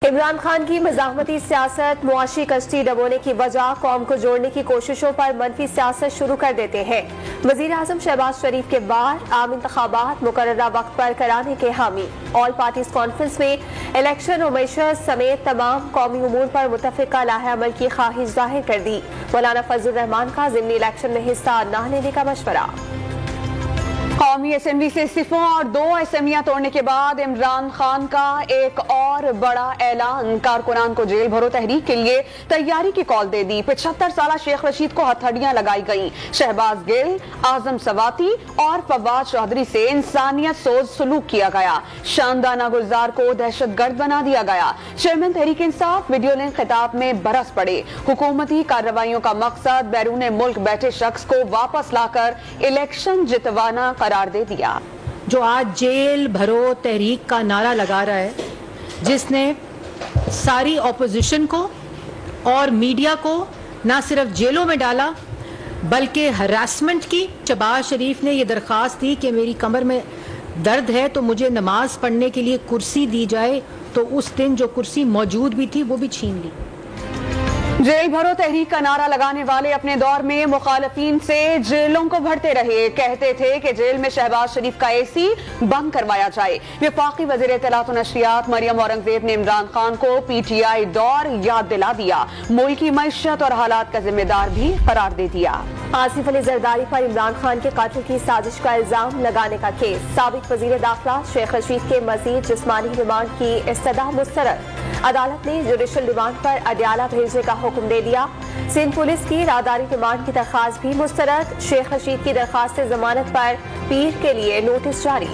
عمران خان کی مزاحمتی سیاست معاشی کشتی ڈبونے کی وجہ قوم کو جوڑنے کی کوششوں پر منفی سیاست شروع کر دیتے ہیں۔ وزیر اعظم شہباز شریف کے بعد عام انتخابات مقررہ وقت پر کرانے کے حامی۔ آل پارٹیز کانفرنس میں الیکشن اور معیشت سمیت تمام قومی امور پر متفقہ لائحہ عمل کی خواہش ظاہر کر دی۔ مولانا فضل الرحمان کا ضمنی الیکشن میں حصہ نہ لینے کا مشورہ۔ قومی اسمبلی سے استعفوں اور 2 اسمبلیاں توڑنے کے بعد عمران خان کا ایک اور بڑا اعلان، کارکنان کو جیل بھرو تحریک کے لیے تیاری کی کال دے دی۔ 75 سالہ شیخ رشید کو ہتھڑیاں لگائی گئیں۔ شہباز گل، اعظم سواتی اور فواد چودھری سے انسانیت سوز سلوک کیا گیا۔ شاندانہ گلزار کو دہشت گرد بنا دیا گیا۔ Chairman Tehreek Insaf video link خطاب میں برس پڑے۔ حکومتی کارروائیوں کا مقصد بیرون ملک بیٹھے شخص کو واپس لا کر الیکشن جتوانا قرار دے دیا۔ جو آج جیل بھرو تحریک کا نعرہ لگا رہا ہے، جس نے ساری اپوزیشن کو اور میڈیا کو نہ صرف جیلوں میں ڈالا بلکہ ہراسمنٹ کی۔ شہباز شریف نے یہ درخواست دی کہ میری کمر میں درد ہے تو مجھے نماز پڑھنے کے لیے کرسی دی جائے، تو اس دن جو کرسی موجود بھی تھی وہ بھی چھین لی۔ جیل بھرو تحریک کا نعرہ لگانے والے اپنے دور میں مخالفین سے جیلوں کو بھرتے رہے۔ کہتے تھے کہ جیل میں شہباز شریف کا اے سی بند کروایا جائے۔ وفاقی وزیر اطلاعات و نشریات مریم اورنگزیب نے عمران خان کو پی ٹی آئی دور یاد دلا دیا۔ ملکی معیشت اور حالات کا ذمہ دار بھی قرار دے دیا۔ آصف علی زرداری پر عمران خان کے قتل کی سازش کا الزام لگانے کا کیس۔ سابق وزیر داخلہ شیخ رشید کے مزید جسمانی ریمانڈ کی استدعا مسترد۔ عدالت نے جوڈیشل ریمانڈ پر اڈیالہ بھیجنے کا حکم دے دیا۔ سندھ پولیس کی راداری ریمانڈ کی درخواست بھی مسترد۔ شیخ رشید کی درخواست ضمانت پر پیر کے لیے نوٹس جاری۔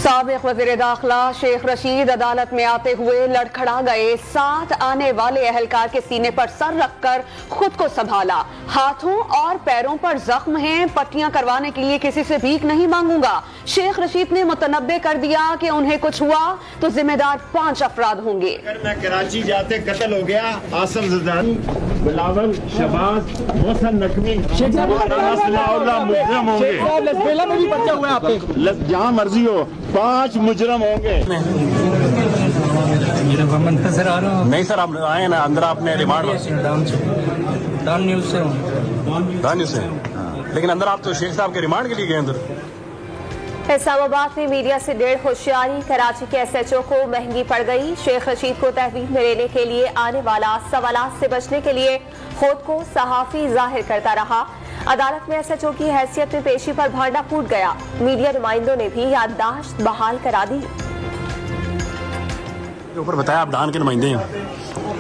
سابق وزیر داخلہ شیخ رشید عدالت میں آتے ہوئے لڑکھڑا گئے۔ ساتھ آنے والے اہلکار کے سینے پر سر رکھ کر خود کو سنبھالا۔ ہاتھوں اور پیروں پر زخم ہیں، پٹیاں کروانے کے لیے کسی سے بھیک نہیں مانگوں گا۔ شیخ رشید نے متنبع کر دیا کہ انہیں کچھ ہوا تو ذمہ دار 5 افراد ہوں گے۔ اگر میں کراچی جاتے قتل ہو گیا، آصف زرداری، بلاول، شہباز، محسن نقوی، مجرم ہوں گے۔ جہاں مرضی ہو 5 مجرم ہوں گے۔ نہیں سر، آپ آئے نا اندر، آپ نے ریمانڈ ڈان نیوز سے، لیکن اندر آپ تو شیخ صاحب کے ریمانڈ کے لیے گئے اندر۔ اسلام آباد میں میڈیا سے 1.5 ہوشیاری، کراچی کے ایس ایچ او کو مہنگی پڑ گئی۔ شیخ رشید کو تحویل میں لینے کے لیے آنے والا سوالات سے بچنے کے لیے خود کو صحافی ظاہر کرتا رہا۔ عدالت میں ایس ایچ او کی حیثیت میں پیشی پر بھانڈا پھوٹ گیا۔ میڈیا نمائندوں نے بھی یادداشت بحال کرا دی۔ اوپر بتایا آپ ڈان کے نمائندے ہیں،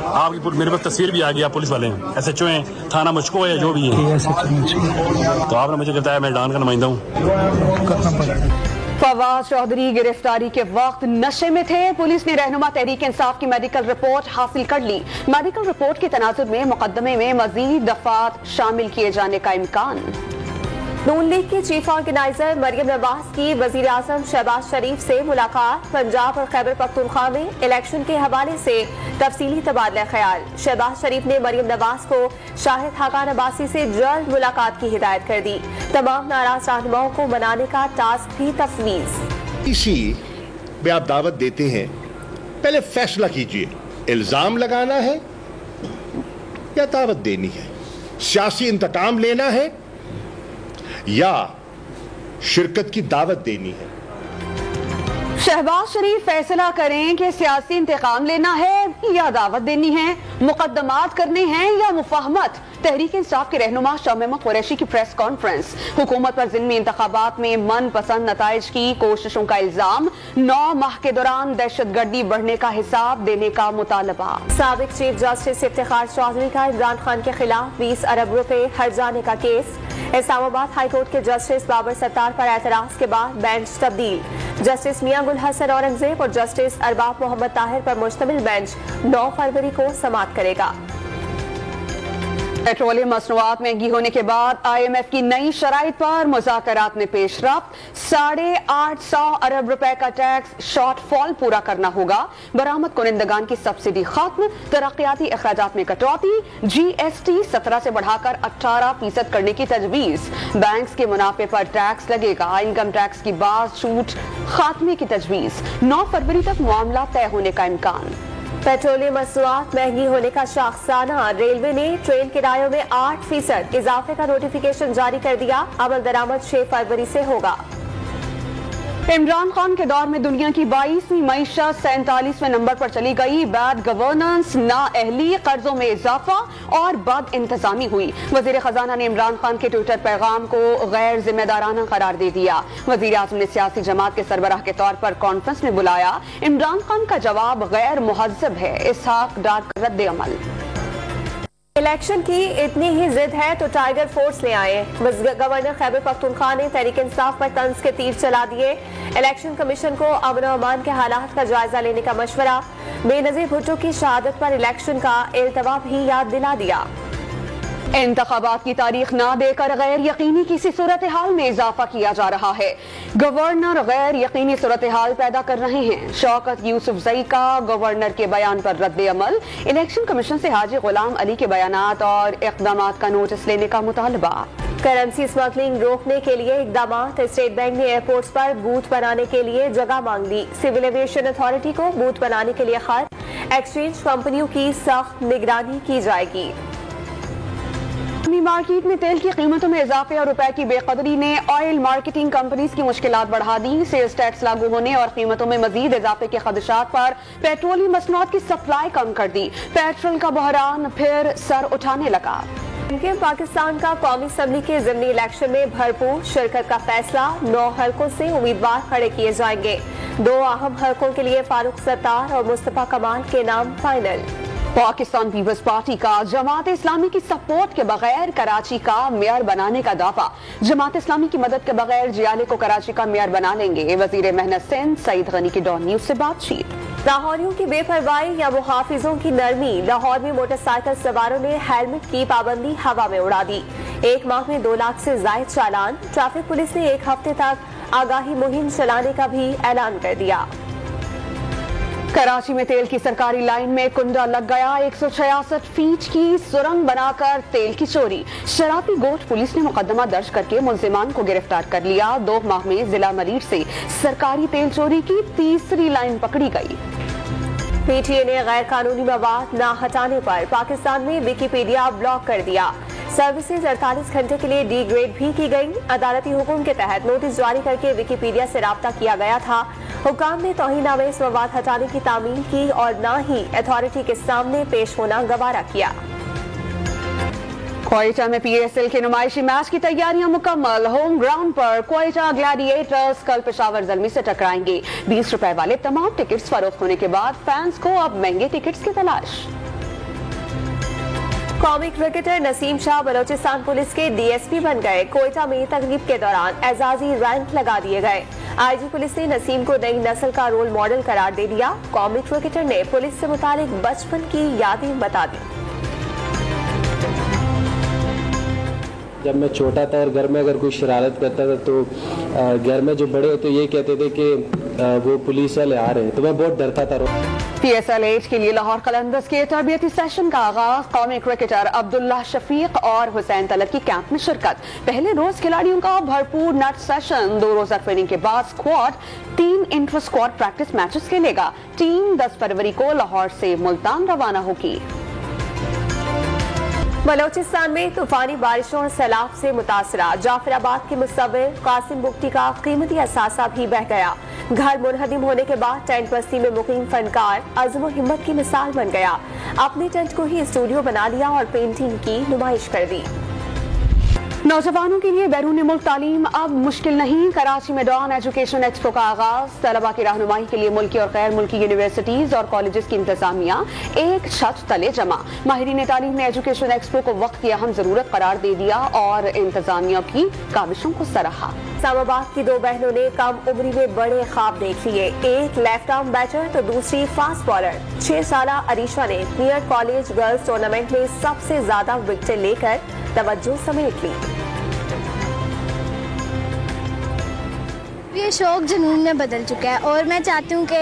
آپ کی میرے پاس تصویر بھی آ گئی، آپ پولیس والے ہیں، ایس ایچ او ہیں، تھانہ مشکو ہے، جو بھی ہے، تو آپ نے مجھے بتایا میں ڈان کا نمائندہ ہوں۔ فواد چودھری گرفتاری کے وقت نشے میں تھے۔ پولیس نے رہنما تحریک انصاف کی میڈیکل رپورٹ حاصل کر لی۔ میڈیکل رپورٹ کے تناظر میں مقدمے میں مزید دفعات شامل کیے جانے کا امکان۔ نون لیگ کی چیف آرگنائزر مریم نواز کی وزیر اعظم شہباز شریف سے ملاقات۔ پنجاب اور خیبر پختونخوا میں الیکشن کے حوالے سے تفصیلی تبادلہ خیال۔ شہباز شریف نے مریم نواز کو شاہد خاقان عباسی سے جلد ملاقات کی ہدایت کر دی۔ تمام ناراض رہنماؤں کو منانے کا ٹاسک بھی تفویض۔ اسی میں آپ دعوت دیتے ہیں، پہلے فیصلہ کیجئے، الزام لگانا ہے یا دعوت دینی ہے، سیاسی انتقام لینا ہے یا شرکت کی دعوت دینی ہے۔ شہباز شریف فیصلہ کریں کہ سیاسی انتقام لینا ہے یا دعوت دینی ہے، مقدمات کرنے ہیں یا مفاہمت۔ تحریک انصاف کے رہنما شاہ محمد قریشی کی پریس کانفرنس۔ حکومت پر ضمنی انتخابات میں من پسند نتائج کی کوششوں کا الزام۔ 9 ماہ کے دوران دہشت گردی بڑھنے کا حساب دینے کا مطالبہ۔ سابق چیف جسٹس افتخار چودھری کا عمران خان کے خلاف 20 ارب روپے ہرجانے کا کیس۔ اسلام آباد ہائی کورٹ کے جسٹس بابر ستار پر اعتراض کے بعد بینچ تبدیل۔ جسٹس میاں گل حسن اورنگزیب اور جسٹس ارباب محمد طاہر پر مشتمل بینچ 9 فروری کو سماعت کرے گا۔ पेट्रोलियम मसनूआत महंगी होने के बाद IMF की नई शराइत पर मुज़ाकरात में पेशरफ्त। 850 अरब रुपए का टैक्स शॉर्टफॉल पूरा करना होगा। बरामद कुनिंदगान की सब्सिडी खत्म, तरक्याती अखराजात में कटौती, GST 17 से बढ़ाकर 18% करने की तजवीज। बैंक्स के मुनाफे पर टैक्स लगेगा। इनकम टैक्स की बाज छूट खात्मे की तजवीज। 9 फरवरी तक मामला तय होने का इम्कान। पेट्रोलियम मसनूआत महंगी होने का शाखसाना। रेलवे ने ट्रेन किरायों में 8% इजाफे का नोटिफिकेशन जारी कर दिया। अमल दरामद 6 फरवरी से होगा। इमरान खान के दौर में दुनिया की 22वीं मईशत 47वें नंबर पर चली गई। बैड गवर्नेंस, नाअहली, कर्जों में इजाफा और बद इंतजामी हुई। वजीर खजाना ने इमरान खान के ट्विटर पैगाम को गैर जिम्मेदाराना करार दे दिया। वजीर आजम ने सियासी जमात के सरबराह के तौर पर कॉन्फ्रेंस में बुलाया। इमरान खान का जवाब गैर मुहज्जब है। इसहाक डार का रद्द अमल। इलेक्शन की इतनी ही जिद है तो टाइगर फोर्स ले आए। गवर्नर खैबर पख्तूनख्वा ने तहरीक इंसाफ पर तंज के तीर चला दिए। इलेक्शन कमीशन को अमन और अमान के हालात का जायजा लेने का मशवरा। बेनजीर भुट्टो की शहादत पर इलेक्शन का इल्तवा भी याद दिला दिया। इंतखाबात की तारीख न देकर गैर यकीनी किसी सूरत हाल में इजाफा किया जा रहा है। गवर्नर गैर यकीनी सूरत हाल पैदा कर रहे हैं। शौकत यूसुफजई का गवर्नर के बयान पर रद्द अमल। इलेक्शन कमीशन से हाजी गुलाम अली के बयानात और इक़दामात का नोटिस लेने का मुतालबा। करेंसी स्मगलिंग रोकने के लिए इक़दामात। स्टेट बैंक ने एयरपोर्ट्स पर बूथ बनाने के लिए जगह मांग ली। सिविल एविएशन अथॉरिटी को बूथ बनाने के लिए खत। एक्सचेंज कंपनियों की सख्त निगरानी की जाएगी। मार्केट में तेल की कीमतों में इजाफे और रुपए की बेकदरी ने ऑयल मार्केटिंग कंपनीज की मुश्किलात बढ़ा दी। सेल्स टैक्स लागू होने और कीमतों में मजीद इजाफे के खदशात पर पेट्रोलियम मसनूआत की सप्लाई कम कर दी। पेट्रोल का बहरान फिर सर उठाने लगा। पाकिस्तान का कौमी असम्बली के ज़िमनी इलेक्शन में भरपूर शिरकत का फैसला। 9 हलकों से उम्मीदवार खड़े किए जाएंगे। 2 अहम हलकों के लिए फारूक सत्तार और मुस्तफा कमाल के नाम फाइनल। पाकिस्तान पीपल्स पार्टी का जमात इस्लामी की सपोर्ट के बगैर कराची का मेयर बनाने का दावा। जमात इस्लामी की मदद के बगैर जियाले को कराची का मेयर बना लेंगे। वजीर मेहनत सिंध सईद गनी की डॉन न्यूज से बातचीत। लाहौरियों की बेपरवाही या मुहाफिजों की नरमी। लाहौर में मोटरसाइकिल सवारों ने हेलमेट की पाबंदी हवा में उड़ा दी। 1 माह में 2 लाख से जायद चालान। ट्रैफिक पुलिस ने 1 हफ्ते तक आगाही मुहिम चलाने का भी ऐलान कर दिया। कराची में तेल की सरकारी लाइन में कुंडा लग गया। 166 फीट की सुरंग बनाकर तेल की चोरी। शराबी गोट पुलिस ने मुकदमा दर्ज करके मुलजिमान को गिरफ्तार कर लिया। 2 माह में जिला मलीर से सरकारी तेल चोरी की 3री लाइन पकड़ी गई। PTA ने गैर कानूनी मवाद न हटाने पर पाकिस्तान में विकिपीडिया ब्लॉक कर दिया। सर्विसेज 48 घंटे के लिए डी ग्रेड भी की गई। अदालती हुक्म के तहत नोटिस जारी करके विकिपीडिया से राब्ता किया गया था। हुक्काम ने तौहीन-आमेज़ मवाद हटाने की तामील की और न ही अथॉरिटी के सामने पेश होना गवारा किया। क्वेटा में PSL के नुमाइशी मैच की तैयारियां मुकम्मल। होम ग्राउंड पर क्वेटा ग्लैडिएटर्स कल पेशावर ज़ल्मी से टकराएंगे। 20 रुपए वाले तमाम टिकट्स फरोख्त होने के बाद फैंस को अब महंगे टिकट्स की तलाश। कौमी क्रिकेटर नसीम शाह बलोचिस्तान पुलिस के DSP बन गए। क्वेटा में तकरीब के दौरान एजाजी रैंक लगा दिए गए। IG पुलिस ने नसीम को नई नस्ल का रोल मॉडल करार दे दिया। कौमी क्रिकेटर ने पुलिस से मुतालिक बचपन की यादें बता दी। जब मैं छोटा था और घर में अगर कोई शरारत करता था तो घर में जो बड़े होते ये कहते थे कि वो पुलिस वाले आ रहे हैं, तो मैं बहुत डरता था। PSL 8 के लिए लाहौर कलंदर्स के तरबियती सेशन का आगाज। कौमी क्रिकेटर अब्दुल्ला शफीक और हुसैन तलत की कैंप में शिरकत। पहले रोज खिलाड़ियों का भरपूर नेट सेशन। 2 रोजा ट्रेनिंग के बाद squad 3 inter squad practice matches खेलेगा। टीम 10 फरवरी को लाहौर से मुल्तान रवाना होगी। बलोचिस्तान में तूफानी बारिशों और सैलाब से मुतासरा। जाफराबाद के मुसव्विर कासिम बुख्ती का कीमती असासा भी बह गया। घर मुनहदिम होने के बाद टेंट बस्ती में मुकीम फनकार अज़्म व हिम्मत की मिसाल बन गया। अपने टेंट को ही स्टूडियो बना लिया और पेंटिंग की नुमाइश कर दी। नौजवानों के लिए बैरून मुल्क तालीम अब मुश्किल नहीं। कराची में डॉन एजुकेशन एक्सपो का आगाज। तलबा की रहनुमाई के लिए मुल्की और गैर मुल्की यूनिवर्सिटीज और कॉलेजेस की इंतजामिया एक छत तले जमा। माहिरीन तालीम ने एजुकेशन एक्सपो को वक्त की अहम जरूरत करार दे दिया और इंतजामिया की काविशों को सराहा। इस्लामाबाद की दो बहनों ने कम उम्री में बड़े ख्वाब देख लिए। एक लेफ्ट आर्म बैटर तो दूसरी फास्ट बॉलर। 6 साला अरीशा ने नियर कॉलेज गर्ल्स टूर्नामेंट में सबसे ज्यादा विकेटें लेकर तवज्जो समेट ली। ये शौक जुनून में बदल चुका है और मैं चाहती हूँ कि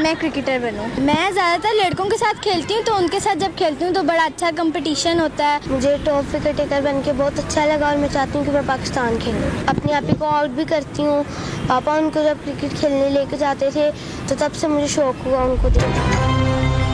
मैं क्रिकेटर बनूँ। मैं ज़्यादातर लड़कों के साथ खेलती हूँ, तो उनके साथ जब खेलती हूँ तो बड़ा अच्छा कंपटीशन होता है। मुझे टॉप विकेटर बन के बहुत अच्छा लगा और मैं चाहती हूँ कि मैं पाकिस्तान खेलूँ। अपने आप ही को आउट भी करती हूँ। पापा उनको जब क्रिकेट खेलने लेके जाते थे तो तब से मुझे शौक हुआ उनको देखना।